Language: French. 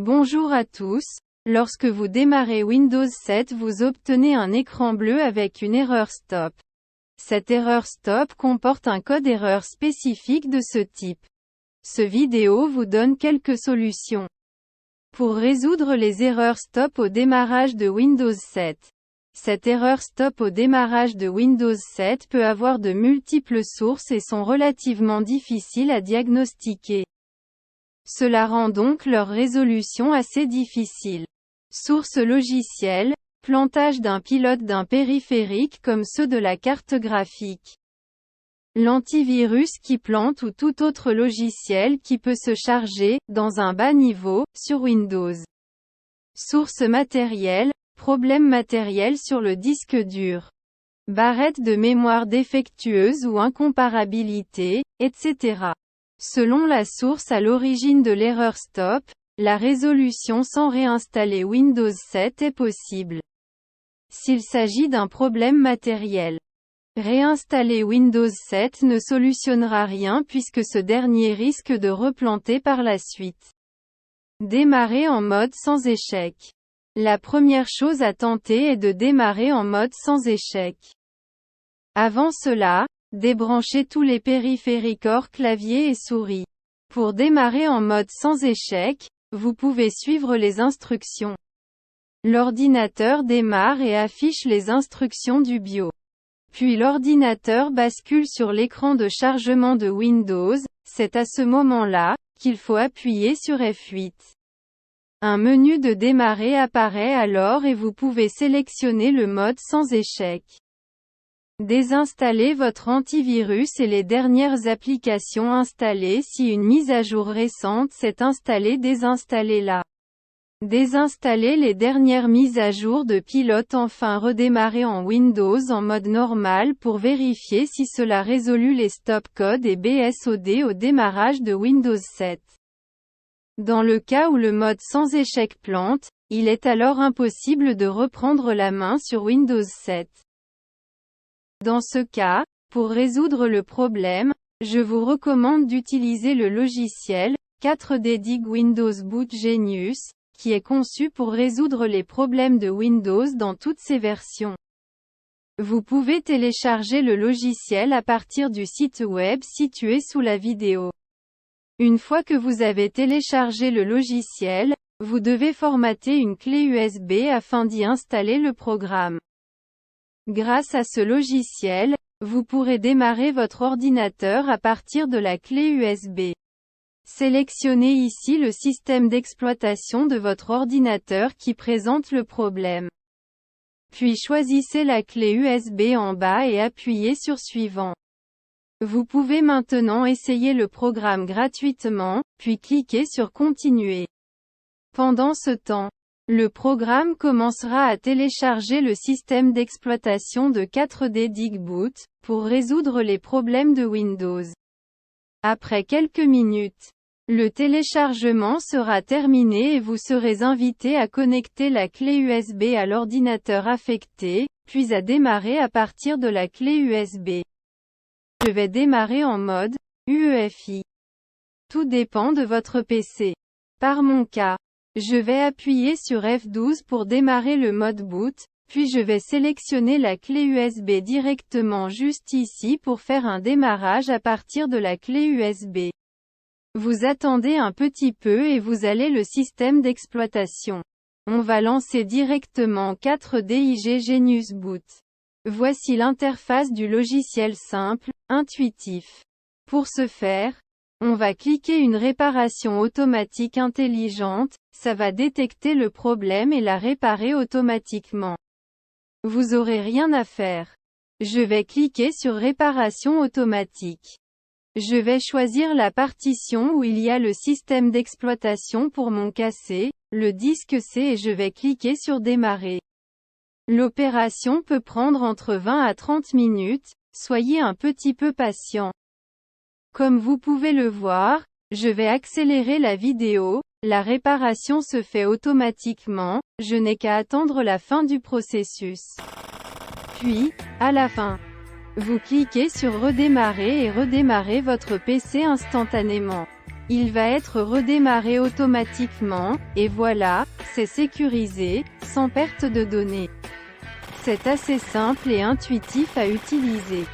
Bonjour à tous. Lorsque vous démarrez Windows 7, vous obtenez un écran bleu avec une erreur stop. Cette erreur stop comporte un code erreur spécifique de ce type. Ce vidéo vous donne quelques solutions pour résoudre les erreurs stop au démarrage de Windows 7. Cette erreur stop au démarrage de Windows 7 peut avoir de multiples sources et sont relativement difficiles à diagnostiquer. Cela rend donc leur résolution assez difficile. Source logicielle, plantage d'un pilote d'un périphérique comme ceux de la carte graphique. L'antivirus qui plante ou tout autre logiciel qui peut se charger, dans un bas niveau, sur Windows. Source matérielle, problème matériel sur le disque dur. Barrette de mémoire défectueuse ou incomparabilité, etc. Selon la source à l'origine de l'erreur stop, la résolution sans réinstaller Windows 7 est possible. S'il s'agit d'un problème matériel, réinstaller Windows 7 ne solutionnera rien puisque ce dernier risque de replanter par la suite. Démarrer en mode sans échec. La première chose à tenter est de démarrer en mode sans échec. Avant cela, débranchez tous les périphériques hors clavier et souris. Pour démarrer en mode sans échec, vous pouvez suivre les instructions. L'ordinateur démarre et affiche les instructions du BIOS. Puis l'ordinateur bascule sur l'écran de chargement de Windows, c'est à ce moment-là qu'il faut appuyer sur F8. Un menu de démarrer apparaît alors et vous pouvez sélectionner le mode sans échec. Désinstallez votre antivirus et les dernières applications installées si une mise à jour récente s'est installée, désinstallez-la. Désinstallez les dernières mises à jour de pilote, enfin redémarrez en Windows en mode normal pour vérifier si cela résout les stop codes et BSOD au démarrage de Windows 7. Dans le cas où le mode sans échec plante, il est alors impossible de reprendre la main sur Windows 7. Dans ce cas, pour résoudre le problème, je vous recommande d'utiliser le logiciel 4D Dig Windows Boot Genius, qui est conçu pour résoudre les problèmes de Windows dans toutes ses versions. Vous pouvez télécharger le logiciel à partir du site web situé sous la vidéo. Une fois que vous avez téléchargé le logiciel, vous devez formater une clé USB afin d'y installer le programme. Grâce à ce logiciel, vous pourrez démarrer votre ordinateur à partir de la clé USB. Sélectionnez ici le système d'exploitation de votre ordinateur qui présente le problème. Puis choisissez la clé USB en bas et appuyez sur Suivant. Vous pouvez maintenant essayer le programme gratuitement, puis cliquez sur Continuer. Pendant ce temps, le programme commencera à télécharger le système d'exploitation de 4D Dig Boot, pour résoudre les problèmes de Windows. Après quelques minutes, le téléchargement sera terminé et vous serez invité à connecter la clé USB à l'ordinateur affecté, puis à démarrer à partir de la clé USB. Je vais démarrer en mode UEFI. Tout dépend de votre PC. Par mon cas, je vais appuyer sur F12 pour démarrer le mode boot, puis je vais sélectionner la clé USB directement juste ici pour faire un démarrage à partir de la clé USB. Vous attendez un petit peu et vous allez le système d'exploitation. On va lancer directement 4DIG Genius Boot. Voici l'interface du logiciel simple, intuitif. Pour ce faire, on va cliquer une réparation automatique intelligente, ça va détecter le problème et la réparer automatiquement. Vous aurez rien à faire. Je vais cliquer sur réparation automatique. Je vais choisir la partition où il y a le système d'exploitation pour mon PC, le disque C et je vais cliquer sur démarrer. L'opération peut prendre entre 20 à 30 minutes, soyez un petit peu patient. Comme vous pouvez le voir, je vais accélérer la vidéo, la réparation se fait automatiquement, je n'ai qu'à attendre la fin du processus. Puis, à la fin, vous cliquez sur redémarrer et redémarrez votre PC instantanément. Il va être redémarré automatiquement, et voilà, c'est sécurisé, sans perte de données. C'est assez simple et intuitif à utiliser.